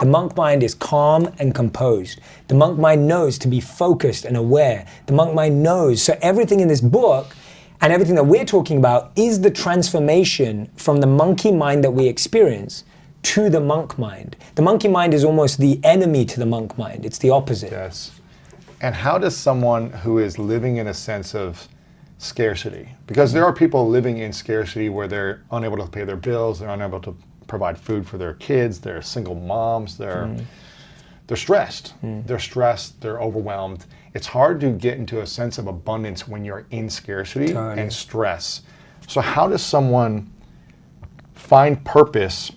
The monk mind is calm and composed. The monk mind knows to be focused and aware. The monk mind knows. So everything in this book and everything that we're talking about is the transformation from the monkey mind that we experience to the monk mind. The monkey mind is almost the enemy to the monk mind. It's the opposite. Yes. And how does someone who is living in a sense of scarcity, because there are people living in scarcity where they're unable to pay their bills, they're unable to provide food for their kids, they're single moms, they're stressed. They're stressed, they're overwhelmed. It's hard to get into a sense of abundance when you're in scarcity and stress. So how does someone find purpose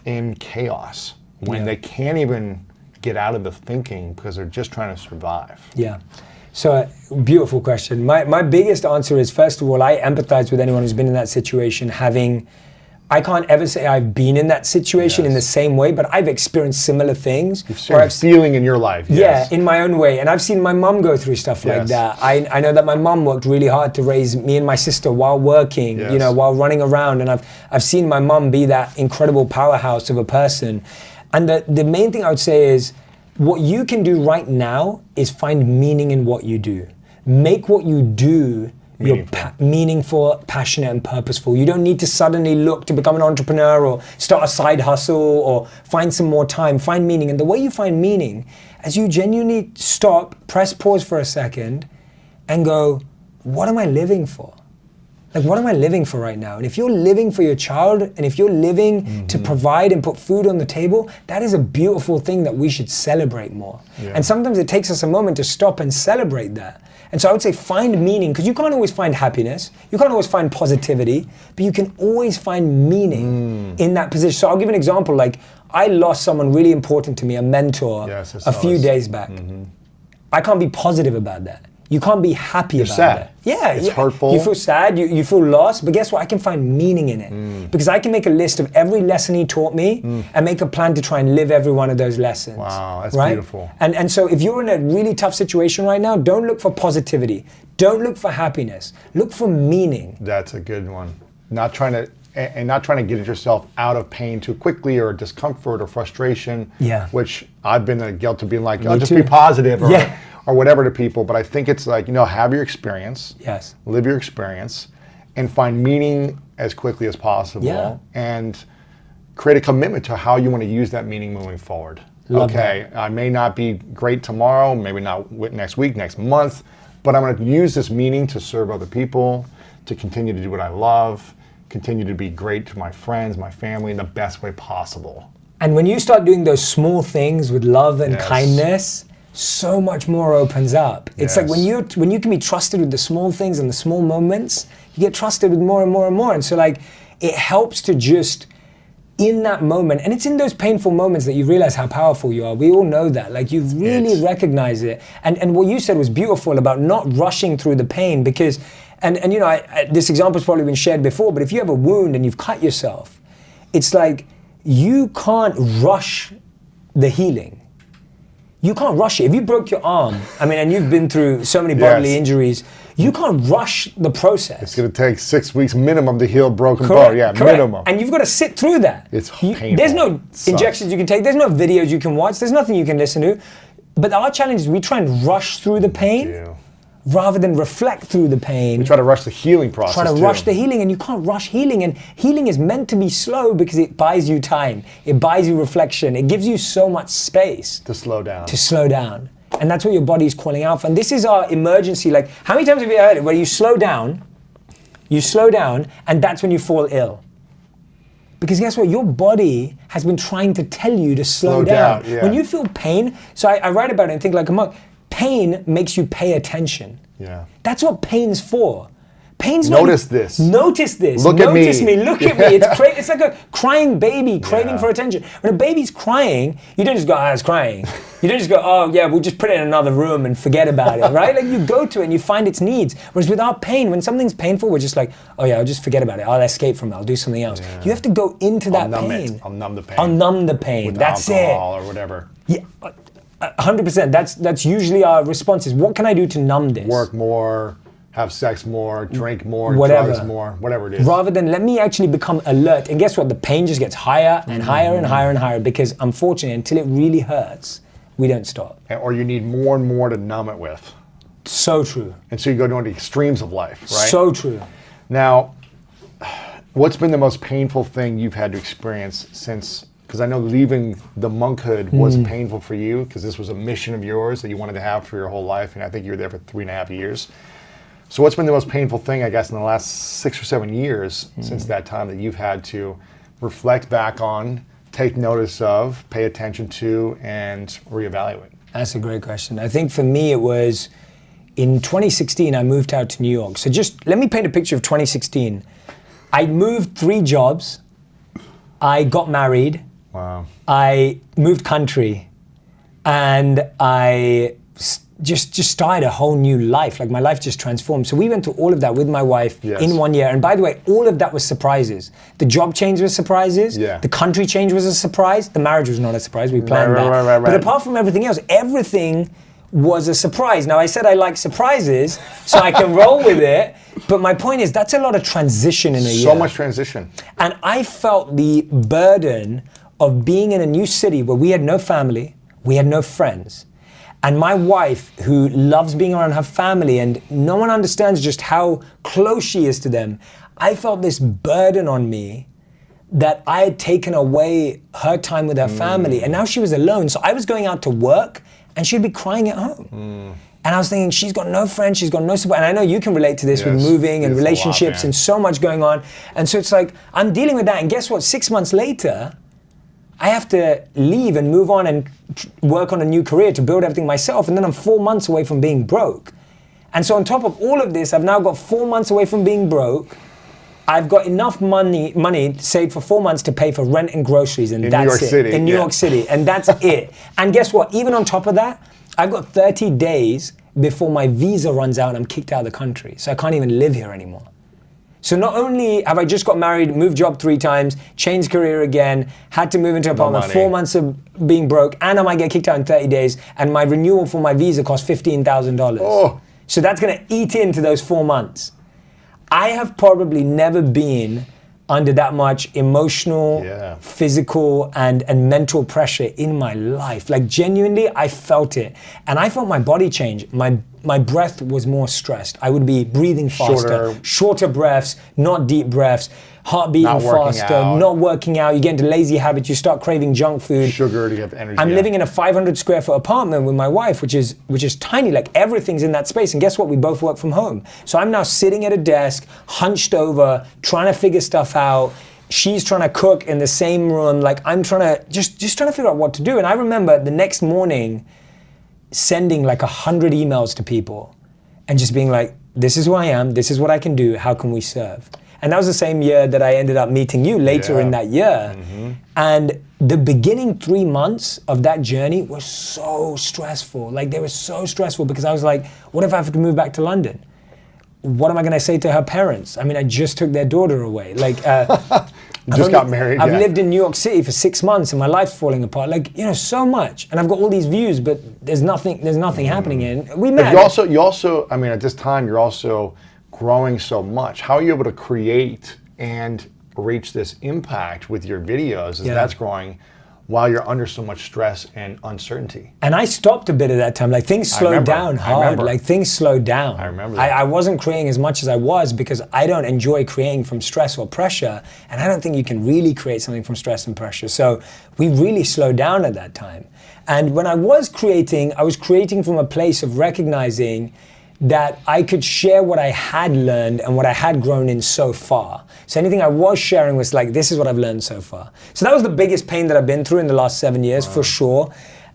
in chaos when they can't even get out of the thinking because they're just trying to survive? Yeah. So, beautiful question. My biggest answer is, first of all, I empathize with anyone who's been in that situation, I can't ever say I've been in that situation in the same way, but I've experienced similar things. You've seen feeling in your life. Yeah, in my own way. And I've seen my mom go through stuff like that. I know that my mom worked really hard to raise me and my sister while working, you know, while running around. And I've seen my mom be that incredible powerhouse of a person. And the main thing I would say is, what you can do right now is find meaning in what you do. Make what you do meaningful, passionate, and purposeful. You don't need to suddenly look to become an entrepreneur or start a side hustle or find some more time. Find meaning. And the way you find meaning, as you genuinely stop, press pause for a second, and go, what am I living for? Like, what am I living for right now? And if you're living for your child, and if you're living to provide and put food on the table, that is a beautiful thing that we should celebrate more. And sometimes it takes us a moment to stop and celebrate that. And so I would say find meaning, because you can't always find happiness, you can't always find positivity, but you can always find meaning in that position. So I'll give an example. Like, I lost someone really important to me, a mentor, a few days back. I can't be positive about that. You can't be happy about that. Yeah, it's hurtful. You feel sad, you feel lost, but guess what? I can find meaning in it. Because I can make a list of every lesson he taught me and make a plan to try and live every one of those lessons. Wow, that's beautiful. And so if you're in a really tough situation right now, don't look for positivity. Don't look for happiness. Look for meaning. That's a good one. Not trying to get yourself out of pain too quickly, or discomfort or frustration, which I've been in the guilt of being like, oh, just be positive or whatever to people. But I think it's like, have your experience, live your experience, and find meaning as quickly as possible, and create a commitment to how you want to use that meaning moving forward. I may not be great tomorrow, maybe not next week, next month, but I'm going to use this meaning to serve other people, to continue to do what I love, continue to be great to my friends, my family, in the best way possible. And when you start doing those small things with love and kindness, so much more opens up. It's like when you can be trusted with the small things and the small moments, you get trusted with more and more and more. And so like, it helps to just, in that moment, and it's in those painful moments that you realize how powerful you are. We all know that. Like, you really recognize it. And what you said was beautiful about not rushing through the pain, because, and this example's probably been shared before, but if you have a wound and you've cut yourself, it's like, you can't rush the healing. You can't rush it. If you broke your arm, and you've been through so many bodily injuries, you can't rush the process. It's going to take 6 weeks minimum to heal broken bone. Yeah, minimum. And you've got to sit through that. It's painful. There's no injections you can take. There's no videos you can watch. There's nothing you can listen to. But our challenge is we try and rush through the pain rather than reflect through the pain. We try to rush the healing process. Rush the healing, and you can't rush healing. And healing is meant to be slow because it buys you time. It buys you reflection. It gives you so much space. To slow down. And that's what your body's calling out for. And this is our emergency. Like, how many times have you heard it where you slow down, and that's when you fall ill? Because guess what? Your body has been trying to tell you to slow down. When you feel pain, so I write about it and think like a monk, pain makes you pay attention. That's what pain's for. Pain's Notice this. Notice this. Look at me. Notice me. Look at me. It's like a crying baby craving for attention. When a baby's crying, you don't just go, it's crying. You don't just go, oh yeah, we'll just put it in another room and forget about it, right? Like, you go to it and you find its needs. Whereas without pain, when something's painful, we're just like, oh yeah, I'll just forget about it. I'll escape from it. I'll do something else. You have to go into that pain. I'll numb the pain. I'll numb the pain. With That's alcohol it. or whatever. Yeah. 100%. That's usually our response is, what can I do to numb this? Work more, have sex more, drink more, whatever. drugs more, whatever it is. Rather than let me actually become alert. And guess what? The pain just gets higher and higher and higher and higher, because unfortunately, until it really hurts, we don't stop. Or you need more and more to numb it with. So true. And so you go to the extremes of life, right? So true. Now, what's been the most painful thing you've had to experience since, because I know leaving the monkhood was painful for you, because this was a mission of yours that you wanted to have for your whole life, and I think you were there for 3.5 years. So what's been the most painful thing, I guess, in the last 6 or 7 years since that time that you've had to reflect back on, take notice of, pay attention to, and reevaluate? That's a great question. I think for me it was in 2016, I moved out to New York. So just let me paint a picture of 2016. I moved 3 jobs. I got married. Wow. I moved country, and I just started a whole new life. Like, my life just transformed. So we went through all of that with my wife in 1 year. And by the way, all of that was surprises. The job change was surprises. Yeah. The country change was a surprise. The marriage was not a surprise. We planned that. Right. But apart from everything else, everything was a surprise. Now, I said I like surprises, so I can roll with it. But my point is, that's a lot of transition in a year. So much transition. And I felt the burden of being in a new city where we had no family, we had no friends. And my wife, who loves being around her family, and no one understands just how close she is to them, I felt this burden on me that I had taken away her time with her family, and now she was alone. So I was going out to work, and she'd be crying at home. And I was thinking, she's got no friends, she's got no support. And I know you can relate to this with moving and relationships and so much going on. And so it's like, I'm dealing with that. And guess what? 6 months later, I have to leave and move on and work on a new career to build everything myself. And then I'm 4 months away from being broke. And so on top of all of this, I've now got 4 months away from being broke. I've got enough money saved for 4 months to pay for rent and groceries, and that's it. In New York City, and that's it. And guess what? Even on top of that, I've got 30 days before my visa runs out and I'm kicked out of the country. So I can't even live here anymore. So not only have I just got married, moved job 3 times, changed career again, had to move into an apartment, 4 months of being broke, and I might get kicked out in 30 days, and my renewal for my visa costs $15,000. Oh. So that's gonna eat into those 4 months. I have probably never been under that much emotional, physical, and mental pressure in my life. Like, genuinely, I felt it. And I felt my body change. My breath was more stressed. I would be breathing faster, shorter breaths, not deep breaths, heart beating faster, not working out. You get into lazy habits, you start craving junk food. Sugar to get energy. I'm living in a 500 square foot apartment with my wife, which is tiny. Like, everything's in that space. And guess what? We both work from home. So I'm now sitting at a desk, hunched over, trying to figure stuff out. She's trying to cook in the same room. Like, I'm trying to just trying to figure out what to do. And I remember the next morning sending like 100 emails to people and just being like, this is who I am, this is what I can do, how can we serve? And that was the same year that I ended up meeting you later in that year. And the beginning 3 months of that journey were so stressful. Like, they were so stressful because I was like, what if I have to move back to London? What am I gonna say to her parents? I mean, I just took their daughter away. Like, just got married. I've lived in New York City for 6 months and my life's falling apart. Like, so much. And I've got all these views, but there's nothing happening. And we met. But you also, I mean, at this time, you're also growing so much. How are you able to create and reach this impact with your videos as that's growing while you're under so much stress and uncertainty? And I stopped a bit at that time. Like, things slowed down hard. Like, things slowed down. I remember that. I wasn't creating as much as I was because I don't enjoy creating from stress or pressure. And I don't think you can really create something from stress and pressure. So we really slowed down at that time. And when I was creating from a place of recognizing that I could share what I had learned and what I had grown in so far. So anything I was sharing was like, this is what I've learned so far. So that was the biggest pain that I've been through in the last 7 years, for sure.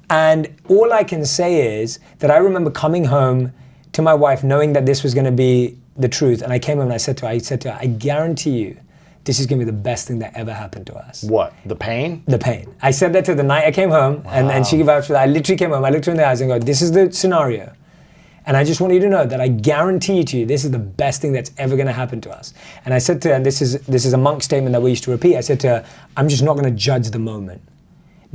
And all I can say is that I remember coming home to my wife knowing that this was gonna be the truth. And I came home and I said to her, I guarantee you, this is gonna be the best thing that ever happened to us. What, the pain? The pain. I said that to her the night I came home, and she gave out for that. I literally came home, I looked her in the eyes and go, this is the scenario. And I just want you to know that I guarantee to you, this is the best thing that's ever gonna happen to us. And I said to her, and this is a monk statement that we used to repeat, I said to her, I'm just not gonna judge the moment.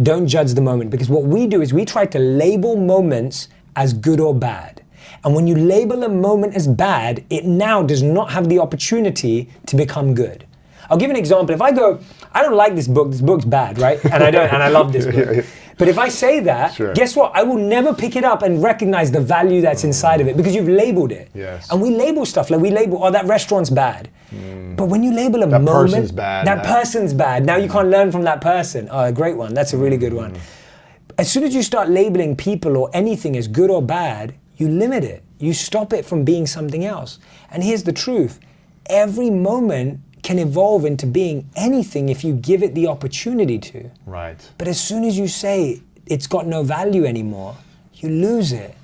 Don't judge the moment, because what we do is we try to label moments as good or bad. And when you label a moment as bad, it now does not have the opportunity to become good. I'll give an example. If I go, I don't like this book's bad, right? And I love this book. But if I say that, guess what? I will never pick it up and recognize the value that's inside of it because you've labeled it. Yes. And we label stuff like we label, oh, that restaurant's bad. But when you label a moment, person's bad. That person's bad. Now you can't learn from that person. Oh, a great one. That's a really good one. As soon as you start labeling people or anything as good or bad, you limit it. You stop it from being something else. And here's the truth. Every moment can evolve into being anything if you give it the opportunity to. Right. But as soon as you say it's got no value anymore, you lose it.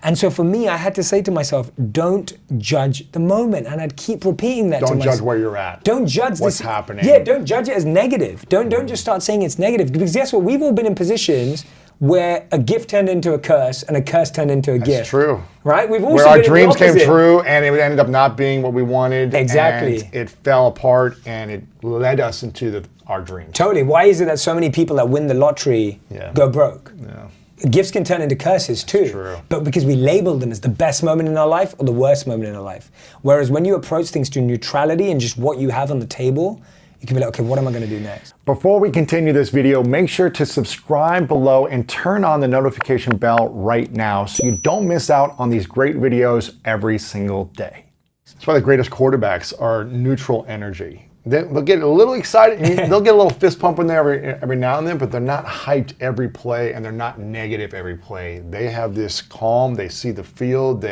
And so for me, I had to say to myself, don't judge the moment. And I'd keep repeating that to myself. Don't judge where you're at. Don't judge what's happening. Yeah, don't judge it as negative. Don't just start saying it's negative. Because guess what? We've all been in positions where a gift turned into a curse and a curse turned into a gift. That's true. Right? We've also where our dreams came true and it ended up not being what we wanted. Exactly. And it fell apart and it led us into our dreams. Totally. Why is it that so many people that win the lottery go broke? Yeah. Gifts can turn into curses too. True. But because we label them as the best moment in our life or the worst moment in our life. Whereas when you approach things to neutrality and just what you have on the table, you can be like, okay, what am I going to do next? Before we continue this video, make sure to subscribe below and turn on the notification bell right now so you don't miss out on these great videos every single day. That's why the greatest quarterbacks are neutral energy. They'll get a little excited, they'll get a little fist pump in there every now and then, but they're not hyped every play and they're not negative every play. They have this calm, they see the field,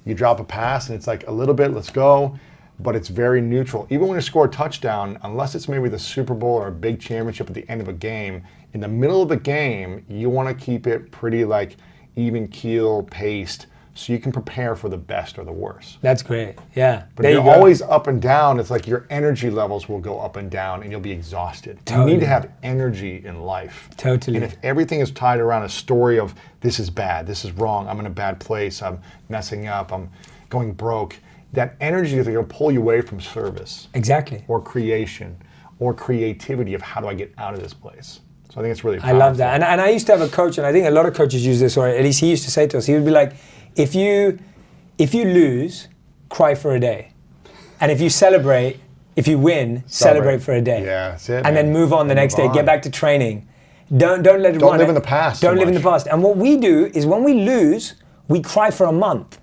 you drop a pass and it's like a little bit, let's go. But it's very neutral. Even when you score a touchdown, unless it's maybe the Super Bowl or a big championship at the end of a game, in the middle of the game, you want to keep it pretty like even keel paced so you can prepare for the best or the worst. That's great, yeah. But if you're always up and down, it's like your energy levels will go up and down and you'll be exhausted. Totally. You need to have energy in life. Totally. And if everything is tied around a story of this is bad, this is wrong, I'm in a bad place, I'm messing up, I'm going broke, that energy is going to pull you away from service. Exactly. Or creation, or creativity of how do I get out of this place. So I think it's really powerful. I love that. And I used to have a coach, and I think a lot of coaches use this, or at least he used to say to us, he would be like, if you lose, cry for a day. And if you celebrate, if you win, celebrate for a day. Yeah, that's it. And then move on the next day, get back to training. Don't let it run. Don't live in the past. Don't live in the past. And what we do is when we lose, we cry for a month.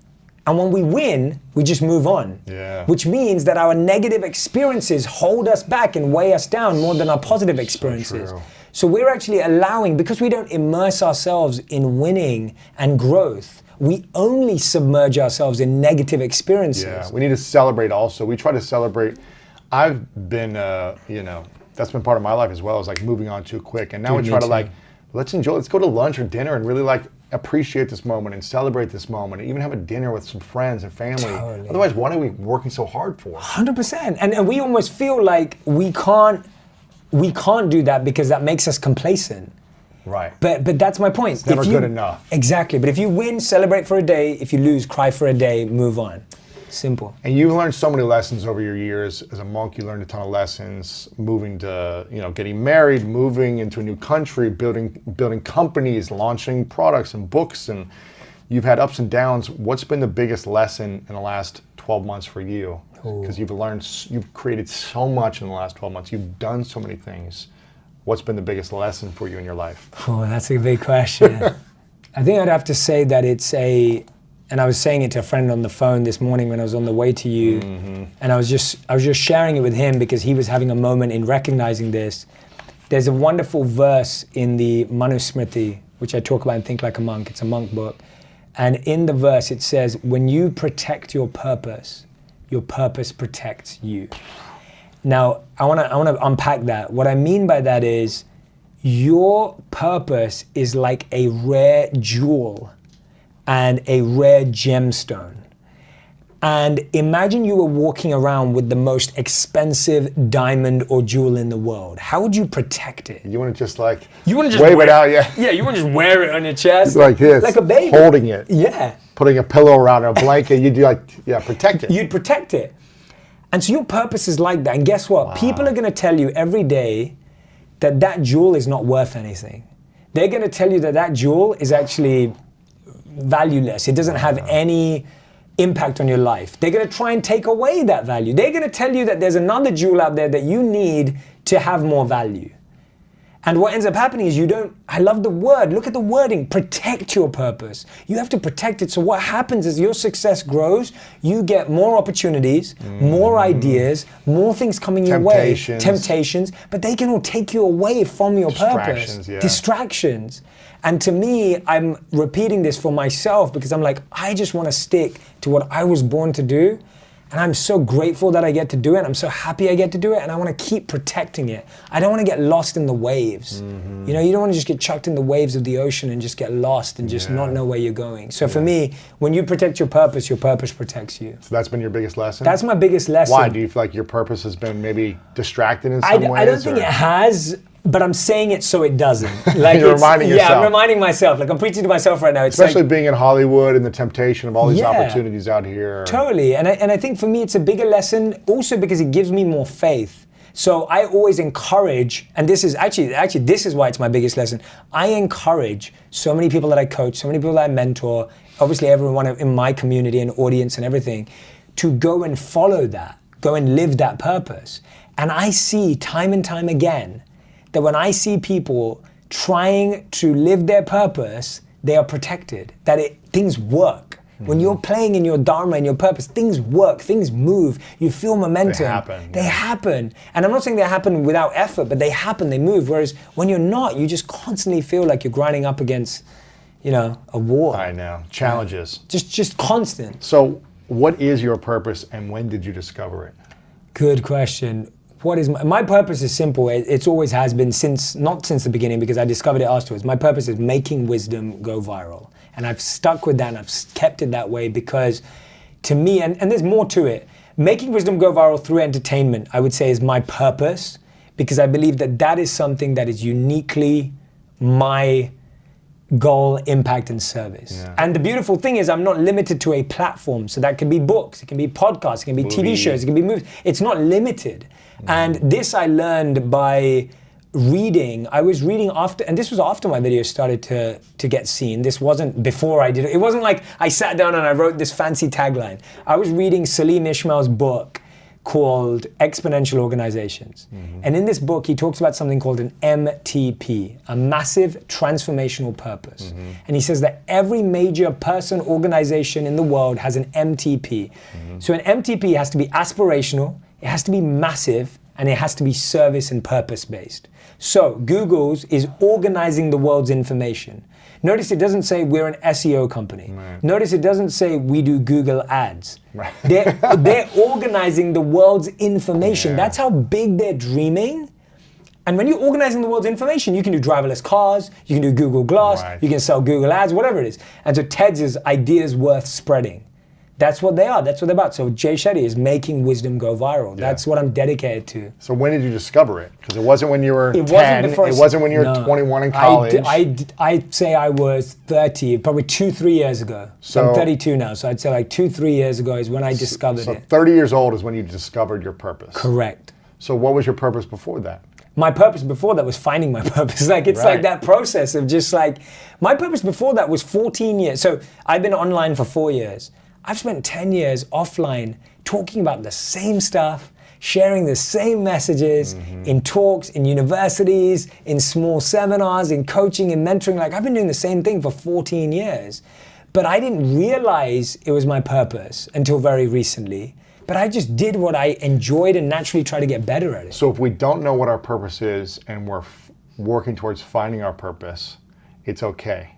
And when we win, we just move on. Yeah. Which means that our negative experiences hold us back and weigh us down more than our positive experiences. So we're actually allowing, because we don't immerse ourselves in winning and growth, we only submerge ourselves in negative experiences. Yeah, we need to celebrate also. We try to celebrate. I've been, that's been part of my life as well, is like moving on too quick. And now we try to like, let's enjoy, let's go to lunch or dinner and really like appreciate this moment and celebrate this moment and even have a dinner with some friends and family. Totally. Otherwise, what are we working so hard for? 100%. And we almost feel like we can't do that because that makes us complacent. Right. But that's my point. It's never good enough. Exactly. But if you win, celebrate for a day. If you lose, cry for a day, move on. Simple. And you learned so many lessons over your years. As a monk, you learned a ton of lessons, moving to, getting married, moving into a new country, building companies, launching products and books, and you've had ups and downs. What's been the biggest lesson in the last 12 months for you? Because you've created so much in the last 12 months. You've done so many things. What's been the biggest lesson for you in your life? Oh, that's a big question. I think I'd have to say that and I was saying it to a friend on the phone this morning when I was on the way to you, and I was just sharing it with him because he was having a moment in recognizing this. There's a wonderful verse in the Manusmriti, which I talk about in Think Like a Monk. It's a monk book. And in the verse it says, when you protect your purpose protects you. Now, I want to unpack that. What I mean by that is your purpose is like a rare jewel and a rare gemstone. And imagine you were walking around with the most expensive diamond or jewel in the world. How would you protect it? You want to just like wave it out, yeah. Yeah, you want to just wear it on your chest. Like this. Like a baby. Holding it. Yeah. Putting a pillow around it, a blanket, you'd protect it. You'd protect it. And so your purpose is like that. And guess what? Wow. People are going to tell you every day that jewel is not worth anything. They're going to tell you that jewel is actually valueless. It doesn't have any impact on your life. They're going to try and take away that value. They're going to tell you that there's another jewel out there that you need to have more value. And what ends up happening is I love the word, look at the wording, protect your purpose. You have to protect it. So what happens is your success grows, you get more opportunities, more ideas, more things coming your way, temptations, but they can all take you away from your purpose. Yeah. Distractions. And to me, I'm repeating this for myself because I'm like, I just want to stick to what I was born to do. And I'm so grateful that I get to do it. I'm so happy I get to do it. And I want to keep protecting it. I don't want to get lost in the waves. You know, you don't want to just get chucked in the waves of the ocean and just get lost and just not know where you're going. So for me, when you protect your purpose protects you. So that's been your biggest lesson? That's my biggest lesson. Why? Do you feel like your purpose has been maybe distracted in some ways? I don't think it has. But I'm saying it so it doesn't. Like You're reminding yourself. Yeah, I'm reminding myself. Like I'm preaching to myself right now. It's especially like, being in Hollywood and the temptation of all these opportunities out here. Totally, and I think for me it's a bigger lesson also because it gives me more faith. So I always encourage, and this is actually this is why it's my biggest lesson. I encourage so many people that I coach, so many people that I mentor, obviously everyone in my community and audience and everything, to go and follow that, go and live that purpose. And I see time and time again that when I see people trying to live their purpose, they are protected, that things work. When you're playing in your dharma and your purpose, things work, things move, you feel momentum. They happen. And I'm not saying they happen without effort, but they happen, they move. Whereas when you're not, you just constantly feel like you're grinding up against, you know, a war. I know, challenges. Just constant. So what is your purpose and when did you discover it? Good question. What is my purpose is simple. It's always has been not since the beginning because I discovered it afterwards. My purpose is making wisdom go viral. And I've stuck with that and I've kept it that way because to me, and there's more to it, making wisdom go viral through entertainment, I would say is my purpose because I believe that that is something that is uniquely my goal, impact, and service. Yeah. And the beautiful thing is I'm not limited to a platform. So that can be books, it can be podcasts, it can be TV shows, it can be movies. It's not limited. And this I learned by reading. I was reading after, and this was after my video started to get seen. This wasn't before I did it. It wasn't like I sat down and I wrote this fancy tagline. I was reading Salim Ismail's book called Exponential Organizations. And in this book, he talks about something called an MTP, a massive transformational purpose. And he says that every major person, organization in the world has an MTP. So an MTP has to be aspirational, it has to be massive, and it has to be service and purpose-based. So Google's is organizing the world's information. Notice it doesn't say we're an SEO company. Right. Notice it doesn't say we do Google ads. Right. They're organizing the world's information. That's how big they're dreaming. And when you're organizing the world's information, you can do driverless cars, you can do Google Glass, you can sell Google ads, whatever it is. And so TED's is ideas worth spreading. That's what they are. That's what they're about. So Jay Shetty is making wisdom go viral. Yeah. That's what I'm dedicated to. So when did you discover it? Because it wasn't when you were 10. It wasn't when you were 21 in college. I'd say I was 30, probably 2-3 years ago. So I'm 32 now. So I'd say like 2-3 years ago is when I discovered it. So 30 years old is when you discovered your purpose. Correct. So what was your purpose before that? My purpose before that was finding my purpose. Like it's like that process of just like, my purpose before that was 14 years. So I've been online for 4 years. I've spent 10 years offline talking about the same stuff, sharing the same messages in talks, in universities, in small seminars, in coaching and mentoring. Like I've been doing the same thing for 14 years. But I didn't realize it was my purpose until very recently. But I just did what I enjoyed and naturally tried to get better at it. So if we don't know what our purpose is and we're working towards finding our purpose, it's okay.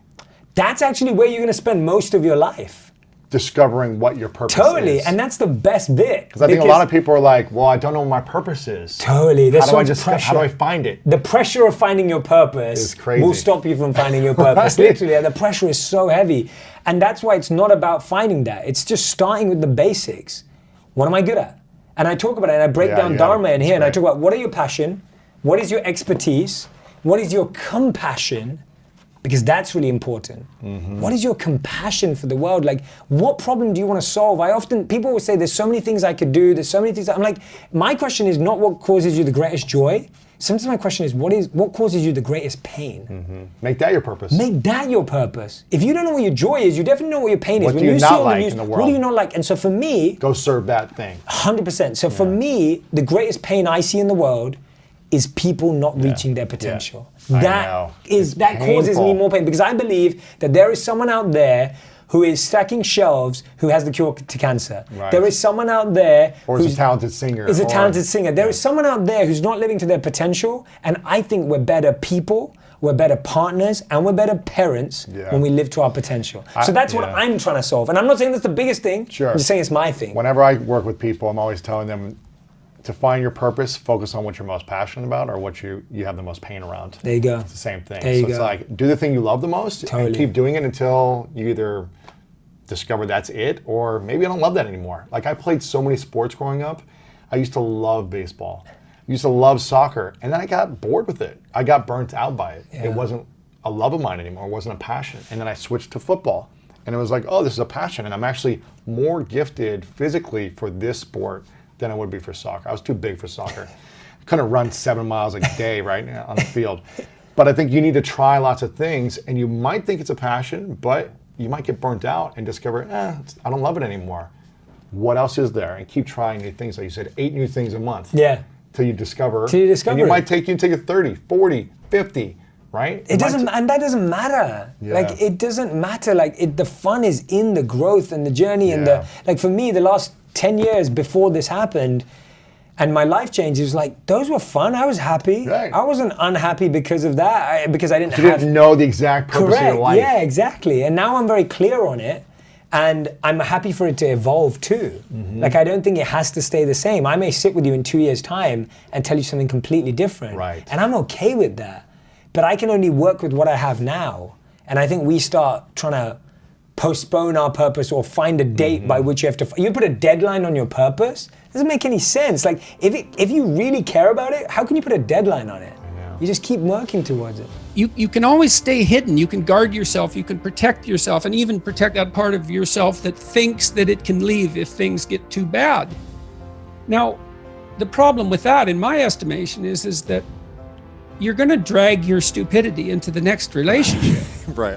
That's actually where you're gonna spend most of your life. Discovering what your purpose is. Totally, and that's the best bit. Because I think a lot of people are like, well, I don't know what my purpose is. Totally, there's so much pressure. How do I find it? The pressure of finding your purpose will stop you from finding your purpose. Literally, the pressure is so heavy. And that's why it's not about finding that. It's just starting with the basics. What am I good at? And I talk about it, and I break down Dharma in here, and I talk about what are your passion, what is your expertise, what is your compassion, because that's really important. What is your compassion for the world? Like, what problem do you want to solve? People will say, there's so many things I could do, there's so many things. I'm like, my question is not what causes you the greatest joy. sometimes my question is, what causes you the greatest pain? Mm-hmm. Make that your purpose. Make that your purpose. If you don't know what your joy is, you definitely know what your pain is. What do you not like in the world? What do you not like? And so for me, go serve that thing. 100%. So for me, the greatest pain I see in the world is people not reaching their potential. That causes me more pain, because I believe that there is someone out there who is stacking shelves, who has the cure to cancer. Right. There is someone out there who's a talented singer. Is a talented singer. There is someone out there who's not living to their potential, and I think we're better people, we're better partners, and we're better parents when we live to our potential. So that's what I'm trying to solve. And I'm not saying that's the biggest thing, I'm just saying it's my thing. Whenever I work with people, I'm always telling them to find your purpose, focus on what you're most passionate about or what you have the most pain around. There you go. It's the same thing. It's like, do the thing you love the most and keep doing it until you either discover that's it, or maybe I don't love that anymore. Like, I played so many sports growing up. I used to love baseball. I used to love soccer, and then I got bored with it. I got burnt out by it. It wasn't a love of mine anymore. It wasn't a passion. And then I switched to football, and it was like, oh, this is a passion, and I'm actually more gifted physically for this sport than I would be for soccer. I was too big for soccer. I couldn't run 7 miles a day, right, on the field. But I think you need to try lots of things, and you might think it's a passion, but you might get burnt out and discover, I don't love it anymore. What else is there? And keep trying new things. Like you said, 8 new things a month. Yeah. Till you discover. And it might take you until you're 30, 40, 50, right? And that doesn't matter. Yeah. Like, it doesn't matter. Like, the fun is in the growth and the journey and like, for me, the last 10 years before this happened, and my life changes, like, those were fun. I was happy. Right. I wasn't unhappy because of that, because I didn't didn't know the exact purpose of your life. Yeah, exactly. And now I'm very clear on it, and I'm happy for it to evolve too. Mm-hmm. Like, I don't think it has to stay the same. I may sit with you in 2 years' time and tell you something completely different. Right. And I'm okay with that. But I can only work with what I have now. And I think we start trying to postpone our purpose or find a date by which you have to. You put a deadline on your purpose? It doesn't make any sense. Like, if you really care about it, how can you put a deadline on it? You just keep working towards it. You can always stay hidden. You can guard yourself. You can protect yourself, and even protect that part of yourself that thinks that it can leave if things get too bad. Now, the problem with that, in my estimation, is that you're going to drag your stupidity into the next relationship. Right.